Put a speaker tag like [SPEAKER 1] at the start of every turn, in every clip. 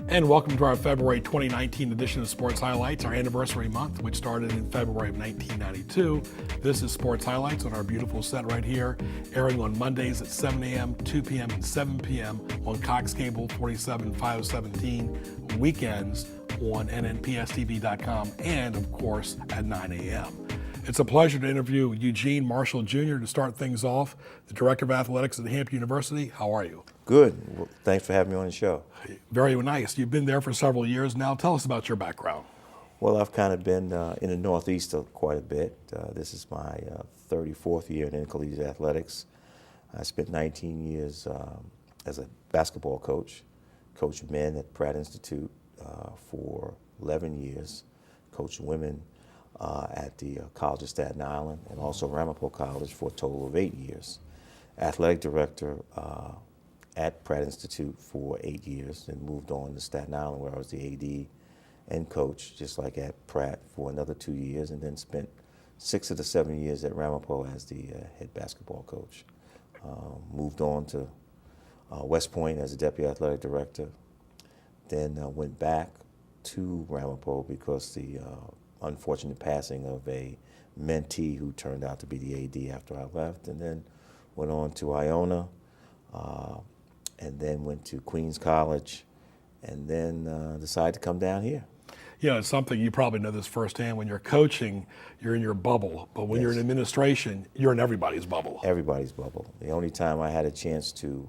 [SPEAKER 1] And welcome to our February 2019 edition of Sports Highlights, our anniversary month, which started in February of 1992. This is Sports Highlights on our beautiful set right here, airing on Mondays at 7 a.m., 2 p.m., and 7 p.m. on Cox Cable 47 517, weekends on nnpstv.com, and of course at 9 a.m. It's a pleasure to interview Eugene Marshall Jr. to start things off, the Director of Athletics at Hampton University. How are you?
[SPEAKER 2] Good. Well, thanks for having me on the show.
[SPEAKER 1] Very nice. You've been there for several years now. Tell us about your background.
[SPEAKER 2] Well, I've kind of been in the Northeast quite a bit. This is my 34th year in intercollegiate athletics. I spent 19 years as a basketball coach, coached men at Pratt Institute for 11 years, coached women at the College of Staten Island, and also Ramapo College for a total of 8 years. Athletic director at Pratt Institute for 8 years, and moved on to Staten Island where I was the AD and coach, just like at Pratt, for another 2 years, and then spent 6 of the 7 years at Ramapo as the head basketball coach. Moved on to West Point as a deputy athletic director, then went back to Ramapo because the unfortunate passing of a mentee who turned out to be the AD after I left, and then went on to Iona, and then went to Queens College, and then decided to come down here.
[SPEAKER 1] You know, it's something you probably know this firsthand. When you're coaching, you're in your bubble, but when you're in administration, you're in everybody's bubble.
[SPEAKER 2] Everybody's bubble. The only time I had a chance to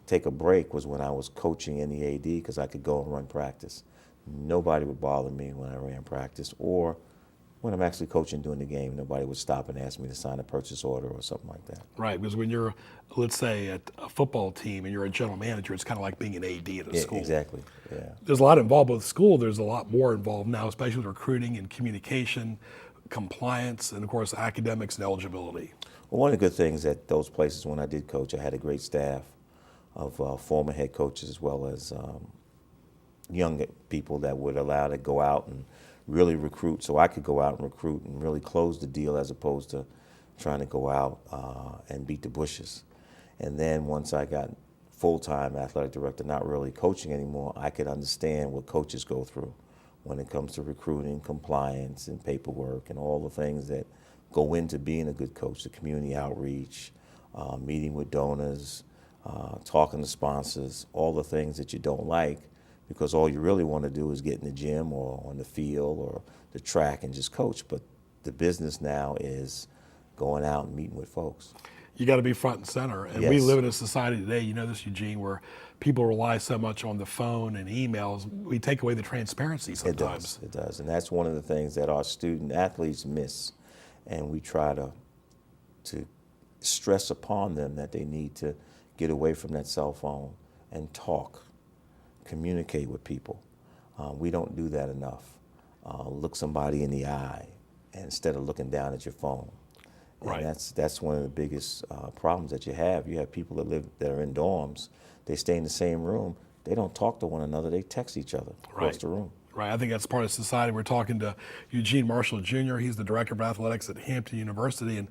[SPEAKER 2] take a break was when I was coaching in the AD, because I could go and run practice. Nobody would bother me when I ran practice, or when I'm actually coaching during the game, nobody would stop and ask me to sign a purchase order or something like that.
[SPEAKER 1] Right, because when you're, let's say, at a football team and you're a general manager, it's kind of like being an AD at a school.
[SPEAKER 2] Exactly, yeah.
[SPEAKER 1] There's a lot involved with school. There's a lot more involved now, especially with recruiting and communication, compliance, and of course, academics and eligibility.
[SPEAKER 2] Well, one of the good things at those places when I did coach, I had a great staff of former head coaches as well as young people that would allow to go out and really recruit, so I could go out and recruit and really close the deal as opposed to trying to go out and beat the bushes. And then once I got full-time athletic director, not really coaching anymore, I could understand what coaches go through when it comes to recruiting, compliance, and paperwork, and all the things that go into being a good coach, the community outreach, meeting with donors, talking to sponsors, all the things that you don't like, because all you really want to do is get in the gym or on the field or the track and just coach. But the business now is going out and meeting with folks.
[SPEAKER 1] You got to be front and center. And we live in a society today, you know this, Eugene, where people rely so much on the phone and emails, we take away the transparency sometimes.
[SPEAKER 2] It does. And that's one of the things that our student athletes miss. And we try to stress upon them that they need to get away from that cell phone and talk. Communicate with people. We don't do that enough. Look somebody in the eye instead of looking down at your phone.
[SPEAKER 1] Right.
[SPEAKER 2] And that's one of the biggest problems that you have. You have people that are in dorms. They stay in the same room. They don't talk to one another. They text each other across the room.
[SPEAKER 1] Right. I think that's part of society. We're talking to Eugene Marshall Jr. He's the Director of Athletics at Hampton University, and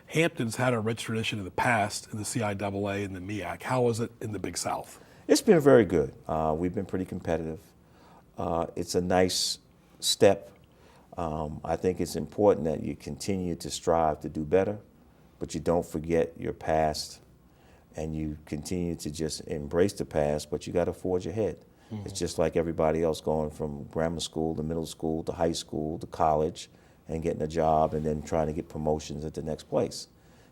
[SPEAKER 1] Hampton's had a rich tradition in the past in the CIAA and the MEAC. How is it in the Big South?
[SPEAKER 2] It's been very good. We've been pretty competitive. It's a nice step. I think it's important that you continue to strive to do better, but you don't forget your past, and you continue to just embrace the past, but you got to forge ahead. Mm-hmm. It's just like everybody else going from grammar school to middle school to high school to college and getting a job and then trying to get promotions at the next place.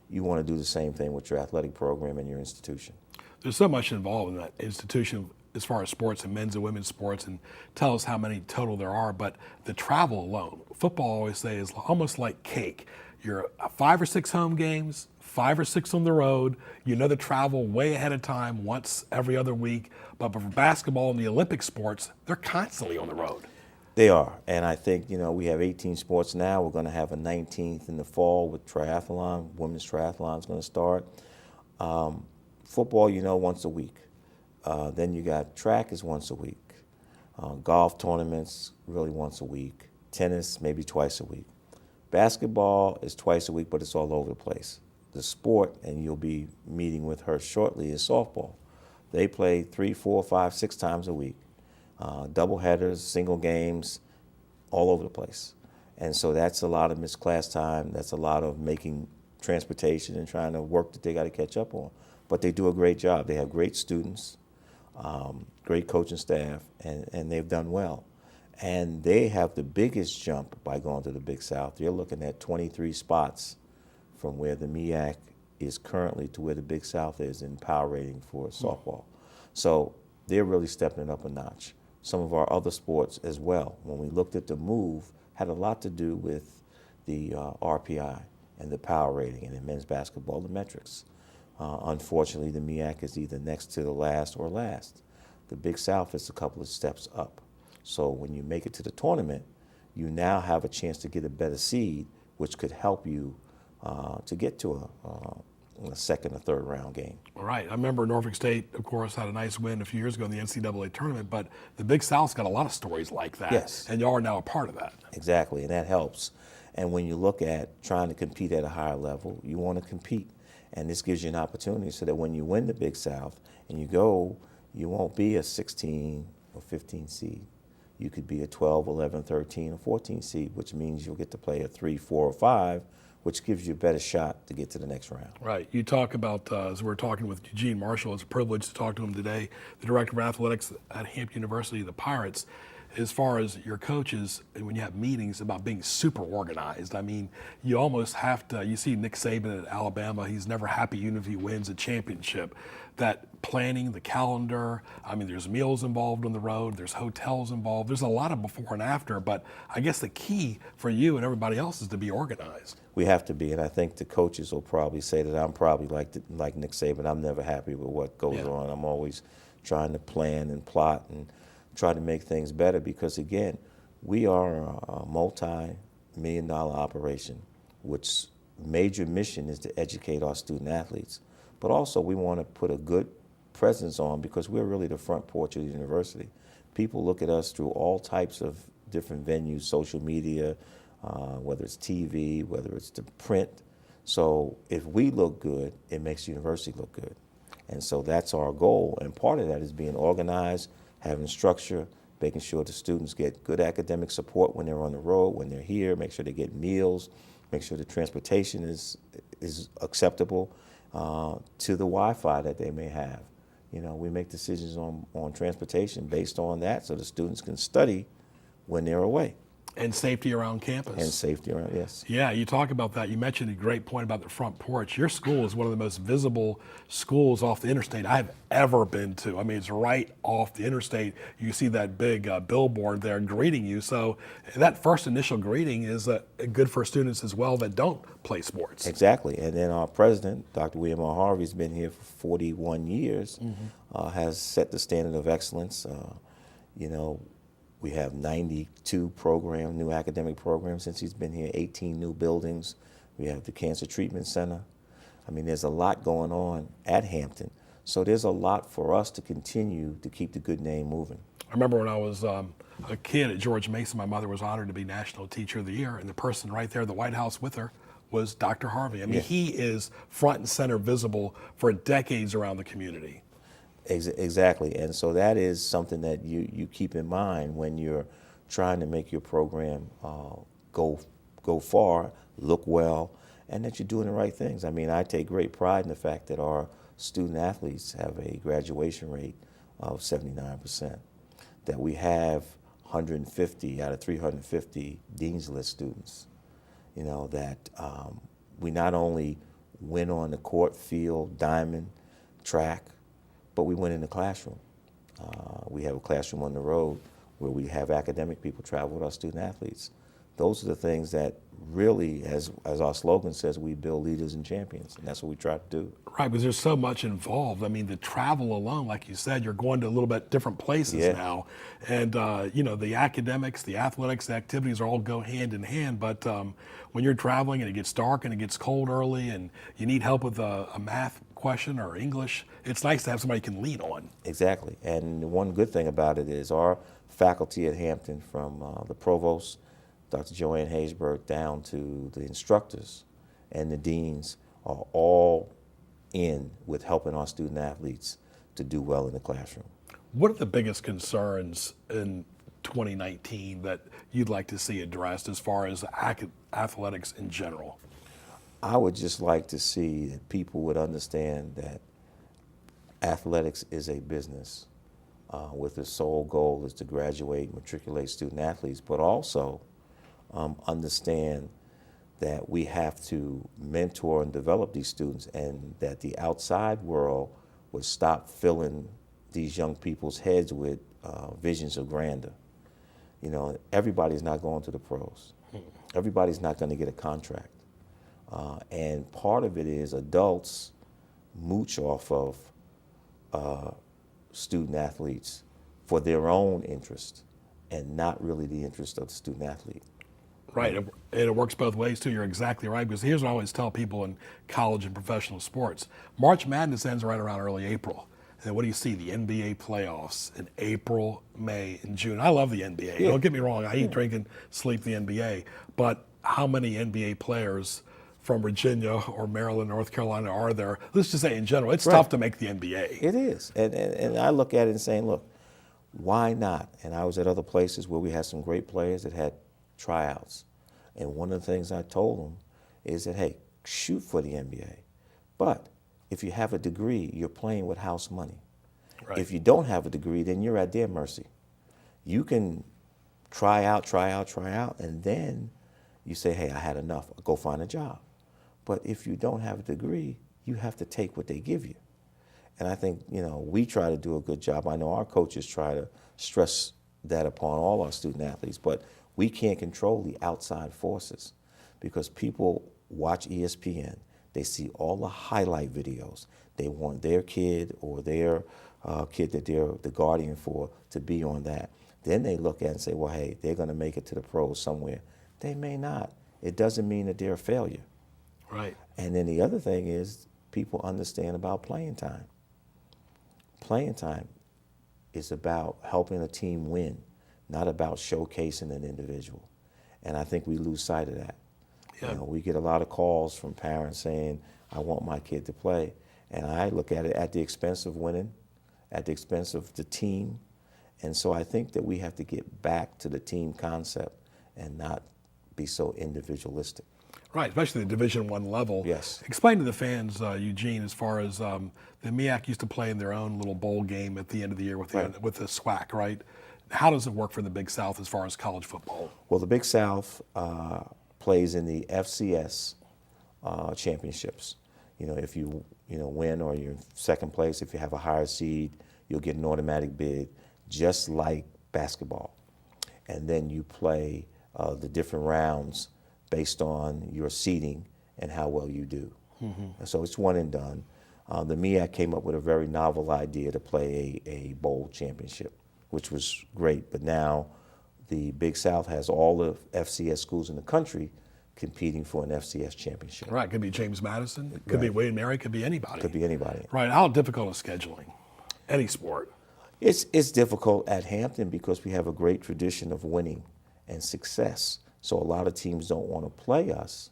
[SPEAKER 2] You want to do the same thing with your athletic program and your institution.
[SPEAKER 1] There's so much involved in that institution as far as sports and men's and women's sports, and tell us how many total there are, but the travel alone, football I always say is almost like cake. You're 5 or 6 home games, 5 or 6 on the road. You know the travel way ahead of time, once every other week. But for basketball and the Olympic sports, they're constantly on the road.
[SPEAKER 2] They are, and I think we have 18 sports now. We're going to have a 19th in the fall with triathlon. Women's triathlon is going to start. Football, once a week. Then you got track is once a week. Golf tournaments really once a week. Tennis maybe twice a week. Basketball is twice a week, but it's all over the place. The sport, and you'll be meeting with her shortly, is softball. They play 3, 4, 5, 6 times a week. Double headers, single games, all over the place. And so that's a lot of missed class time. That's a lot of making transportation and trying to work that they got to catch up on. But they do a great job. They have great students, great coaching staff, and they've done well. And they have the biggest jump by going to the Big South. You're looking at 23 spots from where the MEAC is currently to where the Big South is in power rating for softball. So they're really stepping it up a notch. Some of our other sports as well, when we looked at the move, had a lot to do with the RPI and the power rating, and in men's basketball, the metrics. Unfortunately, the MEAC is either next to the last or last. The Big South is a couple of steps up. So when you make it to the tournament, you now have a chance to get a better seed, which could help you to get to a second or third round game.
[SPEAKER 1] All right. I remember Norfolk State, of course, had a nice win a few years ago in the NCAA tournament, but the Big South's got a lot of stories like that.
[SPEAKER 2] Yes.
[SPEAKER 1] And y'all are now a part of that.
[SPEAKER 2] Exactly, and that helps. And when you look at trying to compete at a higher level, you want to compete. And this gives you an opportunity so that when you win the Big South and you go, you won't be a 16 or 15 seed. You could be a 12, 11, 13, or 14 seed, which means you'll get to play a 3, 4, or 5, which gives you a better shot to get to the next round.
[SPEAKER 1] Right. You talk about, as we're talking with Eugene Marshall, it's a privilege to talk to him today, the director of athletics at Hampton University, the Pirates. As far as your coaches, and when you have meetings about being super organized, I mean, you almost have to, you see Nick Saban at Alabama, he's never happy even if he wins a championship. That planning, the calendar, I mean, there's meals involved on the road, there's hotels involved, there's a lot of before and after, but I guess the key for you and everybody else is to be organized.
[SPEAKER 2] We have to be, and I think the coaches will probably say that I'm probably like Nick Saban. I'm never happy with what goes on. I'm always trying to plan and plot and try to make things better because, again, we are a multi-million-dollar operation, which major mission is to educate our student athletes. But also we want to put a good presence on because we're really the front porch of the university. People look at us through all types of different venues, social media, whether it's TV, whether it's the print. So if we look good, it makes the university look good. And so that's our goal. And part of that is being organized, having structure, making sure the students get good academic support when they're on the road, when they're here, make sure they get meals, make sure the transportation is acceptable to the Wi-Fi that they may have. We make decisions on transportation based on that so the students can study when they're away.
[SPEAKER 1] And safety around campus.
[SPEAKER 2] And safety around, yes.
[SPEAKER 1] Yeah, you talk about that. You mentioned a great point about the front porch. Your school is one of the most visible schools off the interstate I've ever been to. I mean, it's right off the interstate. You see that big billboard there greeting you. So that first initial greeting is good for students as well that don't play sports.
[SPEAKER 2] Exactly. And then our president, Dr. William R. Harvey, has been here for 41 years, has set the standard of excellence. We have 92 new academic programs since he's been here, 18 new buildings. We have the Cancer Treatment Center. I mean, there's a lot going on at Hampton. So there's a lot for us to continue to keep the good name moving.
[SPEAKER 1] I remember when I was a kid at George Mason, my mother was honored to be National Teacher of the Year, and the person right there at the White House with her was Dr. Harvey. I mean, he is front and center visible for decades around the community.
[SPEAKER 2] Exactly, and so that is something that you keep in mind when you're trying to make your program go far, look well, and that you're doing the right things. I mean, I take great pride in the fact that our student athletes have a graduation rate of 79%, that we have 150 out of 350 Dean's List students, that we not only win on the court, field, diamond, track, but we went in the classroom. We have a classroom on the road where we have academic people travel with our student athletes. Those are the things that really, as our slogan says, we build leaders and champions, and that's what we try to do.
[SPEAKER 1] Right, because there's so much involved. I mean, the travel alone, like you said, you're going to a little bit different places
[SPEAKER 2] Yeah.
[SPEAKER 1] now. And, the academics, the athletics, the activities are all go hand in hand. But when you're traveling and it gets dark and it gets cold early and you need help with a math question or English, it's nice to have somebody you can lean on.
[SPEAKER 2] Exactly. And the one good thing about it is our faculty at Hampton, from the provost, Dr. Joanne Haysbert, down to the instructors and the deans, are all in with helping our student athletes to do well in the classroom.
[SPEAKER 1] What are the biggest concerns in 2019 that you'd like to see addressed as far as athletics in general?
[SPEAKER 2] I would just like to see that people would understand that athletics is a business with the sole goal is to graduate and matriculate student athletes, but also understand that we have to mentor and develop these students, and that the outside world would stop filling these young people's heads with visions of grandeur. Everybody's not going to the pros. Everybody's not going to get a contract. And part of it is adults mooch off of student athletes for their own interest and not really the interest of the student athlete.
[SPEAKER 1] Right, and it works both ways too. You're exactly right, because here's what I always tell people in college and professional sports. March Madness ends right around early April. And what do you see? The NBA playoffs in April, May, and June. I love the NBA.
[SPEAKER 2] Yeah.
[SPEAKER 1] Don't get me wrong. I eat, drink, and sleep the NBA. But how many NBA players from Virginia or Maryland, North Carolina are there? Let's just say in general, it's
[SPEAKER 2] Right.
[SPEAKER 1] tough to make the NBA.
[SPEAKER 2] It is. And I look at it and saying, look, why not? And I was at other places where we had some great players that had tryouts. And one of the things I told them is that, hey, shoot for the NBA. But if you have a degree, you're playing with house money.
[SPEAKER 1] Right.
[SPEAKER 2] If you don't have a degree, then you're at their mercy. You can try out, and then you say, hey, I had enough. I'll go find a job. But if you don't have a degree, you have to take what they give you. And I think, we try to do a good job. I know our coaches try to stress that upon all our student athletes, but we can't control the outside forces, because people watch ESPN, they see all the highlight videos. They want their kid or their kid that they're the guardian for to be on that. Then they look at it and say, well, hey, they're going to make it to the pros somewhere. They may not. It doesn't mean that they're a failure.
[SPEAKER 1] Right.
[SPEAKER 2] And then the other thing is people understand about playing time. Playing time is about helping a team win, not about showcasing an individual. And I think we lose sight of that.
[SPEAKER 1] Yeah.
[SPEAKER 2] We get a lot of calls from parents saying, I want my kid to play. And I look at it at the expense of winning, at the expense of the team. And so I think that we have to get back to the team concept and not be so individualistic.
[SPEAKER 1] Right, especially the Division I level.
[SPEAKER 2] Yes.
[SPEAKER 1] Explain to the fans, Eugene, as far as the MEAC used to play in their own little bowl game at the end of the year with the
[SPEAKER 2] Right.
[SPEAKER 1] with the SWAC, right? How does it work for the Big South as far as college football?
[SPEAKER 2] Well, the Big South plays in the FCS championships. If you win or you're in second place, if you have a higher seed, you'll get an automatic bid, just like basketball. And then you play the different rounds based on your seeding and how well you do. And so it's one and done. The MEAC came up with a very novel idea to play a bowl championship, which was great. But now the Big South has all the FCS schools in the country competing for an FCS championship.
[SPEAKER 1] Right, could be James Madison, it could be
[SPEAKER 2] Right.
[SPEAKER 1] William Mary, could be anybody.
[SPEAKER 2] Could be anybody.
[SPEAKER 1] Right, how difficult is scheduling? Any sport.
[SPEAKER 2] It's difficult at Hampton because we have a great tradition of winning and success. So a lot of teams don't want to play us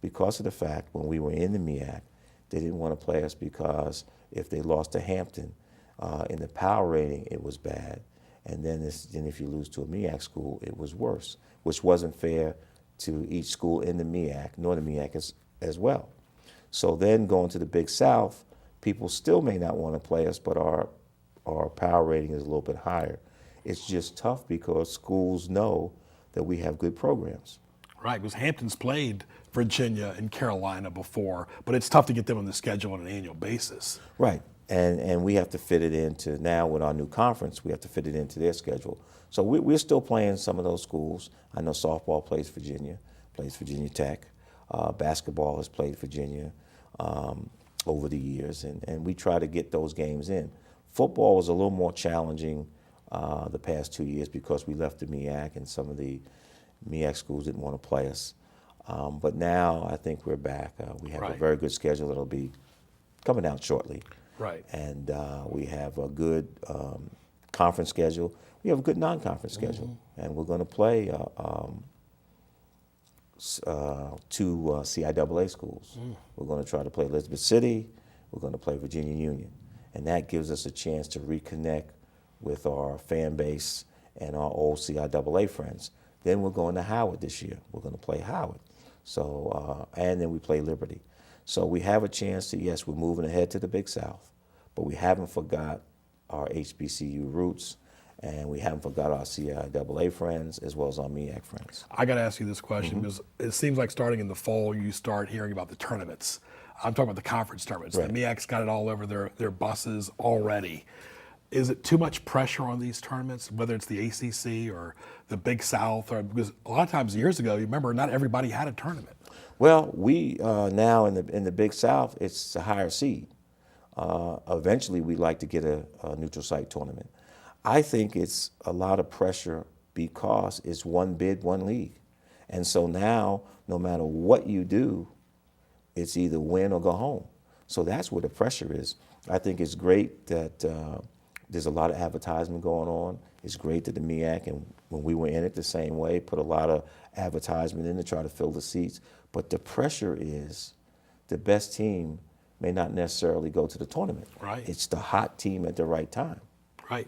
[SPEAKER 2] because of the fact when we were in the MEAC, they didn't want to play us because if they lost to Hampton in the power rating, it was bad. And then if you lose to a MEAC school, it was worse, which wasn't fair to each school in the MEAC, nor the MEAC as well. So then going to the Big South, people still may not want to play us, but our power rating is a little bit higher. It's just tough because schools know that we have good programs.
[SPEAKER 1] Right, because Hampton's played Virginia and Carolina before, but it's tough to get them on the schedule on an annual basis.
[SPEAKER 2] Right, and we have to fit it into, now with our new conference, we have to fit it into their schedule. So we're still playing some of those schools. I know softball plays Virginia plays Virginia Tech. Basketball has played Virginia over the years, and we try to get those games in. Football was a little more challenging the past 2 years because we left the MEAC and some of the MEAC schools didn't want to play us. But now I think we're back. We have a
[SPEAKER 1] Right.
[SPEAKER 2] very good schedule that'll be coming out shortly.
[SPEAKER 1] Right.
[SPEAKER 2] And we have a good conference schedule. We have a good non-conference schedule. And we're going to play two CIAA schools. We're going to try to play Elizabeth City. We're going to play Virginia Union. And that gives us a chance to reconnect with our fan base and our old CIAA friends. Then we're going to Howard this year. We're going to play Howard. So, and then we play Liberty. So we have a chance to, yes, we're moving ahead to the Big South, but we haven't forgot our HBCU roots, and we haven't forgot our CIAA friends as well as our MEAC friends.
[SPEAKER 1] I got to ask you this question because it seems like starting in the fall, you start hearing about the tournaments. I'm talking about the conference tournaments.
[SPEAKER 2] Right.
[SPEAKER 1] The MEAC's got it all over their buses already. Is it too much pressure on these tournaments, whether it's the ACC or the Big South? Or because a lot of times years ago, you remember, not everybody had a tournament.
[SPEAKER 2] Well, we now in the Big South, it's a higher seed. Eventually, we'd like to get a neutral site tournament. I think it's a lot of pressure because it's one bid, one league. And so now, no matter what you do, it's either win or go home. So that's where the pressure is. I think it's great that there's a lot of advertisement going on. It's great that the MEAC, and when we were in it the same way, put a lot of advertisement in to try to fill the seats. But the pressure is the best team may not necessarily go to the tournament.
[SPEAKER 1] Right.
[SPEAKER 2] It's the hot team at the right time.
[SPEAKER 1] Right.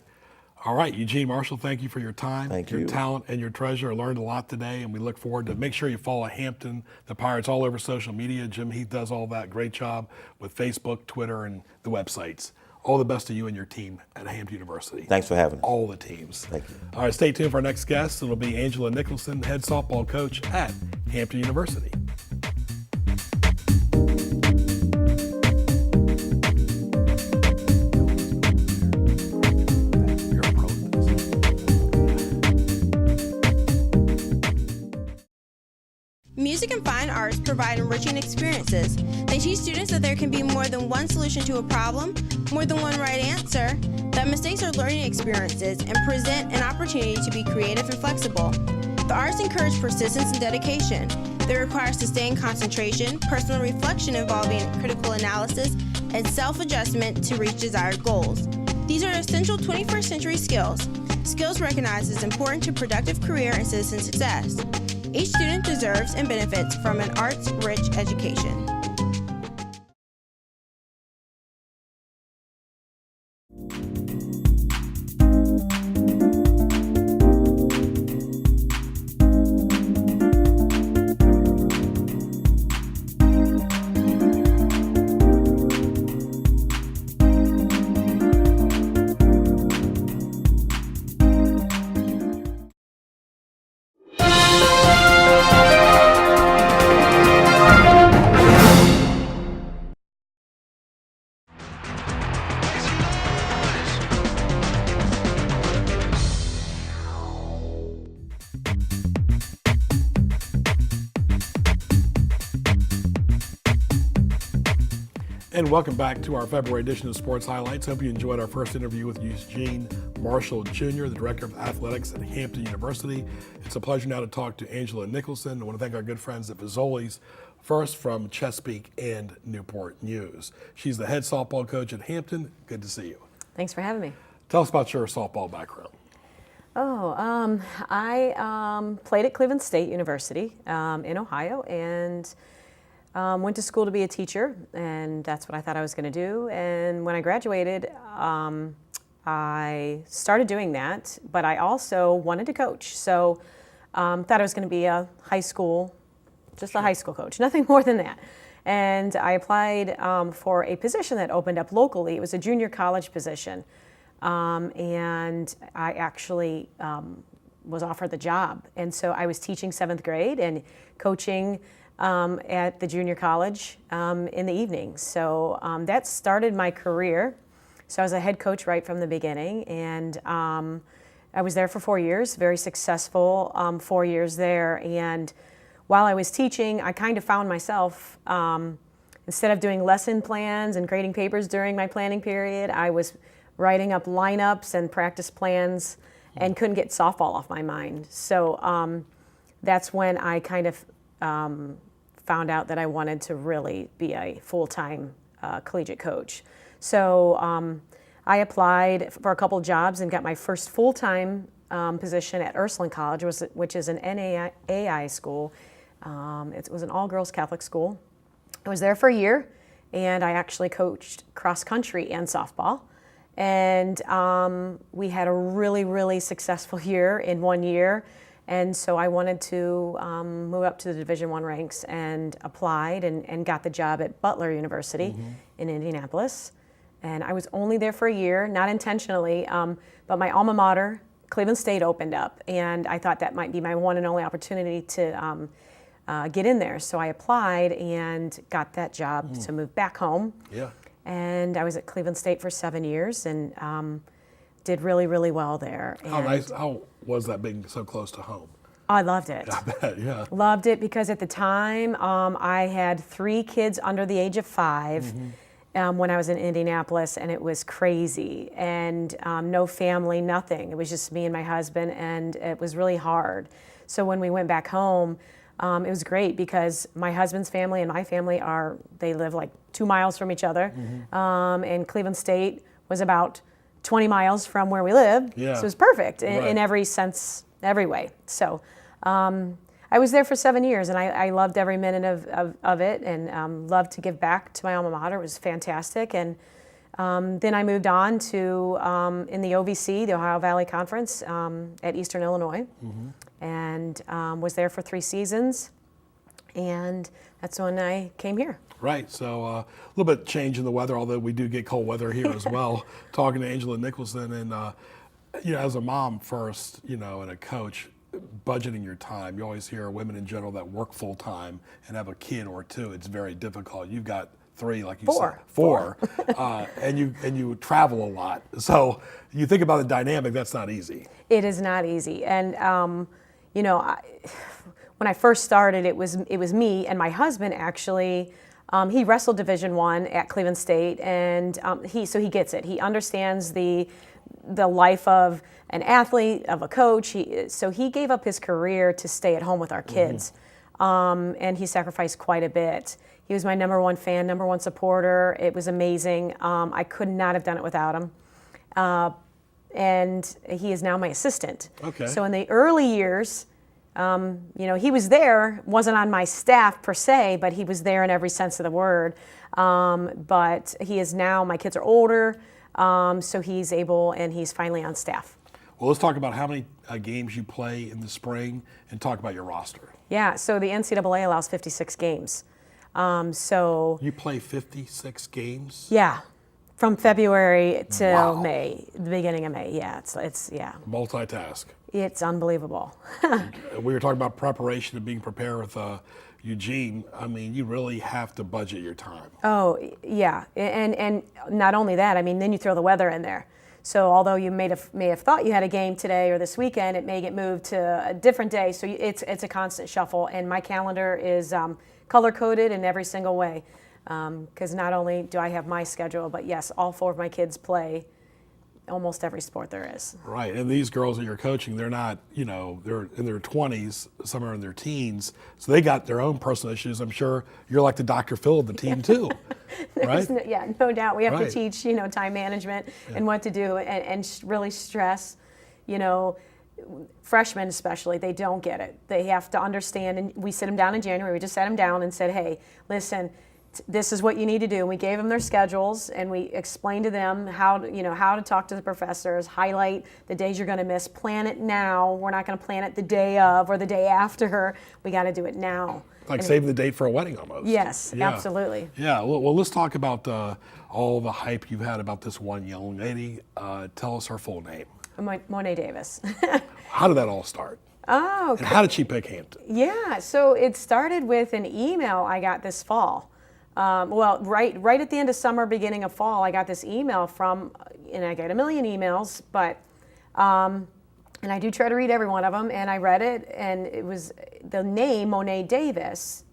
[SPEAKER 1] All right, Eugene Marshall, thank you for your time,
[SPEAKER 2] Thank
[SPEAKER 1] your
[SPEAKER 2] you.
[SPEAKER 1] talent, and your treasure. I learned a lot today, and we look forward to make sure you follow Hampton, the Pirates, all over social media. Jim Heath does all that. Great job with Facebook, Twitter, and the websites. All the best to you and your team at Hampton University.
[SPEAKER 2] Thanks for having us.
[SPEAKER 1] All the teams.
[SPEAKER 2] Thank you.
[SPEAKER 1] All right, stay tuned for our next guest. It'll be Angela Nicholson, head softball coach at Hampton University. You're a pro at this.
[SPEAKER 3] Music and fine arts provide enriching experiences. They teach students that there can be more than one solution to a problem, more than one right answer, that mistakes are learning experiences, and present an opportunity to be creative and flexible. The arts encourage persistence and dedication. They require sustained concentration, personal reflection involving critical analysis, and self-adjustment to reach desired goals. These are essential 21st century skills. Skills recognized as important to productive career and citizen success. Each student deserves and benefits from an arts-rich education.
[SPEAKER 1] And welcome back to our February edition of Sports Highlights. Hope you enjoyed our first interview with Eugene Marshall Jr., the Director of Athletics at Hampton University. It's a pleasure now to talk to Angela Nicholson. I want to thank our good friends at Fazoli's, first from Chesapeake and Newport News. She's the head softball coach at Hampton. Good to see you.
[SPEAKER 4] Thanks for having me.
[SPEAKER 1] Tell us about your softball background.
[SPEAKER 4] I played at Cleveland State University in Ohio and went to school to be a teacher, and that's what I thought I was going to do. And when I graduated, I started doing that, but I also wanted to coach. So thought I was going to be a high school coach, nothing more than that. And I applied for a position that opened up locally. It was a junior college position. And I actually was offered the job. And so I was teaching 7th grade and coaching at the junior college in the evenings. So that started my career. So I was a head coach right from the beginning. And I was there for 4 years, very successful 4 years there. And while I was teaching, I kind of found myself, instead of doing lesson plans and grading papers during my planning period, I was writing up lineups and practice plans and couldn't get softball off my mind. So that's when I kind of found out that I wanted to really be a full-time collegiate coach. So I applied for a couple of jobs and got my first full-time position at Ursuline College, which is an NAIA school. It was an all-girls Catholic school. I was there for a year, and I actually coached cross-country and softball. And we had a really, really successful year in 1 year. And so I wanted to move up to the Division I ranks and applied and got the job at Butler University in Indianapolis. And I was only there for a year, not intentionally, but my alma mater, Cleveland State, opened up. And I thought that might be my one and only opportunity to get in there. So I applied and got that job to move back home.
[SPEAKER 1] Yeah.
[SPEAKER 4] And I was at Cleveland State for 7 years and did really, really well there.
[SPEAKER 1] How nice? How was that being so close to home?
[SPEAKER 4] I loved it.
[SPEAKER 1] I bet, yeah.
[SPEAKER 4] Loved it because at the time I had 3 kids under the age of 5 when I was in Indianapolis, and it was crazy. And no family, nothing. It was just me and my husband, and it was really hard. So when we went back home, it was great because my husband's family and my family they live like 2 miles from each other. And Cleveland State was about 20 miles from where we lived.
[SPEAKER 1] Yeah.
[SPEAKER 4] So it was perfect
[SPEAKER 1] Right.
[SPEAKER 4] in every sense, every way. So I was there for 7 years, and I loved every minute of it, and loved to give back to my alma mater. It was fantastic. And then I moved on to in the OVC, the Ohio Valley Conference, at Eastern Illinois, and was there for 3 seasons. And that's when I came here.
[SPEAKER 1] Right, so a little bit change in the weather, although we do get cold weather here as well. Talking to Angela Nicholson, and as a mom first, and a coach, budgeting your time. You always hear women in general that work full time and have a kid or 2. It's very difficult. You've got 3, like you said, 4, and you travel a lot. So you think about the dynamic. That's not easy.
[SPEAKER 4] It is not easy, and when I first started, it was me and my husband actually. He wrestled Division I at Cleveland State, and so he gets it. He understands the life of an athlete, of a coach. So he gave up his career to stay at home with our kids, and he sacrificed quite a bit. He was my number 1 fan, number 1 supporter. It was amazing. I could not have done it without him. And he is now my assistant.
[SPEAKER 1] Okay.
[SPEAKER 4] So in the early years, he was there, wasn't on my staff per se, but he was there in every sense of the word. But he is now, my kids are older, so he's able, and he's finally on staff.
[SPEAKER 1] Well, let's talk about how many games you play in the spring, and talk about your roster.
[SPEAKER 4] Yeah, so the NCAA allows 56 games. So
[SPEAKER 1] You play 56 games?
[SPEAKER 4] yeah, from February till
[SPEAKER 1] Wow.
[SPEAKER 4] May, the beginning of May. Yeah, it's
[SPEAKER 1] Multitask.
[SPEAKER 4] it's unbelievable.
[SPEAKER 1] We were talking about preparation and being prepared with Eugene. I mean, you really have to budget your time.
[SPEAKER 4] Oh, yeah, and not only that, I mean, then you throw the weather in there. So although you may have thought you had a game today or this weekend, it may get moved to a different day. So it's a constant shuffle, and my calendar is color-coded in every single way. Because not only do I have my schedule, but yes, all 4 of my kids play almost every sport there is.
[SPEAKER 1] Right, and these girls that you're coaching, they're not, they're in their 20s, some are in their teens, so they got their own personal issues. I'm sure you're like the Dr. Phil of the team too, right?
[SPEAKER 4] No doubt. We have
[SPEAKER 1] Right.
[SPEAKER 4] to teach, time management and what to do, and really stress, freshmen especially, they don't get it. They have to understand, and we sit them down in January. We just sat them down and said, hey, listen, this is what you need to do. And we gave them their schedules, and we explained to them how to talk to the professors, highlight the days you're going to miss, plan it now. We're not going to plan it the day of or the day after. We got to do it now.
[SPEAKER 1] Like saving the date for a wedding almost.
[SPEAKER 4] Yes,
[SPEAKER 1] Yeah.
[SPEAKER 4] absolutely.
[SPEAKER 1] Yeah, well, let's talk about all the hype you've had about this one young lady. Tell us her full name.
[SPEAKER 4] Monet Davis.
[SPEAKER 1] How did that all start?
[SPEAKER 4] Oh,
[SPEAKER 1] And how did she pick Hampton?
[SPEAKER 4] yeah. So it started with an email I got this fall. Right at the end of summer, beginning of fall, I got this email from, and I get a million emails, but And I do try to read every one of them, and I read it, and it was the name Mo'ne Davis,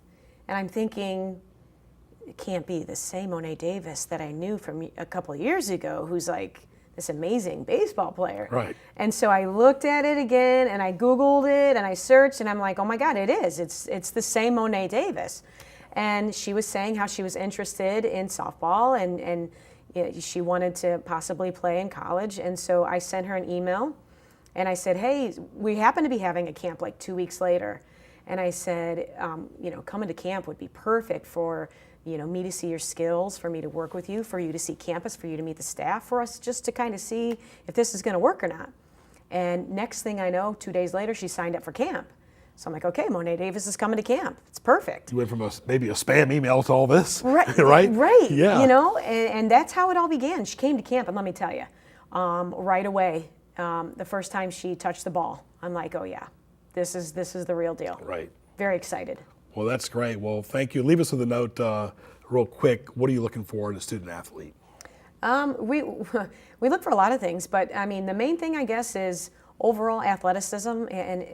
[SPEAKER 4] and I'm thinking, it can't be the same Mo'ne Davis that I knew from a couple of years ago, who's like this amazing baseball player.
[SPEAKER 1] Right.
[SPEAKER 4] And so I looked at it again, and I Googled it, and I searched, and I'm like, oh my God, it is. It's the same Mo'ne Davis. And she was saying how she was interested in softball, and she wanted to possibly play in college. And so I sent her an email. And I said, hey, we happen to be having a camp like 2 weeks later. And I said, coming to camp would be perfect for, me to see your skills, for me to work with you, for you to see campus, for you to meet the staff, for us just to kind of see if this is going to work or not. And next thing I know, 2 days later, she signed up for camp. So I'm like, okay, Mo'ne Davis is coming to camp. It's perfect.
[SPEAKER 1] You went from maybe a spam email to all this,
[SPEAKER 4] Right,
[SPEAKER 1] right?
[SPEAKER 4] Right.
[SPEAKER 1] Yeah.
[SPEAKER 4] And that's how it all began. She came to camp, and let me tell you, right away, the first time she touched the ball, I'm like, oh yeah, this is the real deal.
[SPEAKER 1] Right.
[SPEAKER 4] Very excited.
[SPEAKER 1] Well, that's great. Well, thank you. Leave us with a note real quick. What are you looking for in a student athlete?
[SPEAKER 4] We look for a lot of things, but I mean, the main thing I guess is overall athleticism and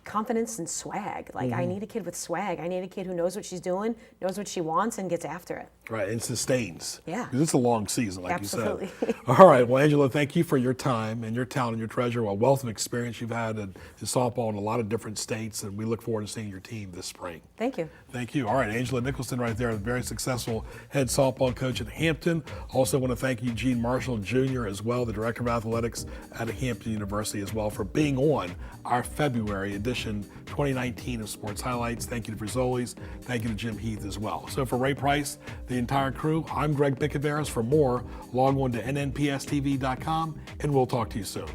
[SPEAKER 4] confidence and swag. Like I need a kid with swag. I need a kid who knows what she's doing, knows what she wants, and gets after it.
[SPEAKER 1] Right, and sustains.
[SPEAKER 4] Yeah.
[SPEAKER 1] Because it's a long season, like
[SPEAKER 4] Absolutely.
[SPEAKER 1] you said. All right, well, Angela, thank you for your time and your talent and your treasure, a wealth of experience you've had in softball in a lot of different states, and we look forward to seeing your team this spring.
[SPEAKER 4] Thank you.
[SPEAKER 1] Thank you. All right, Angela Nicholson right there, a very successful head softball coach at Hampton. Also want to thank Eugene Marshall Jr. as well, the Director of Athletics at Hampton University as well, for being on our February edition 2019 of Sports Highlights. Thank you to Frizzolis. Thank you to Jim Heath as well. So for Ray Price, the entire crew, I'm Greg Pickaveras. For more, log on to nnpstv.com, and we'll talk to you soon.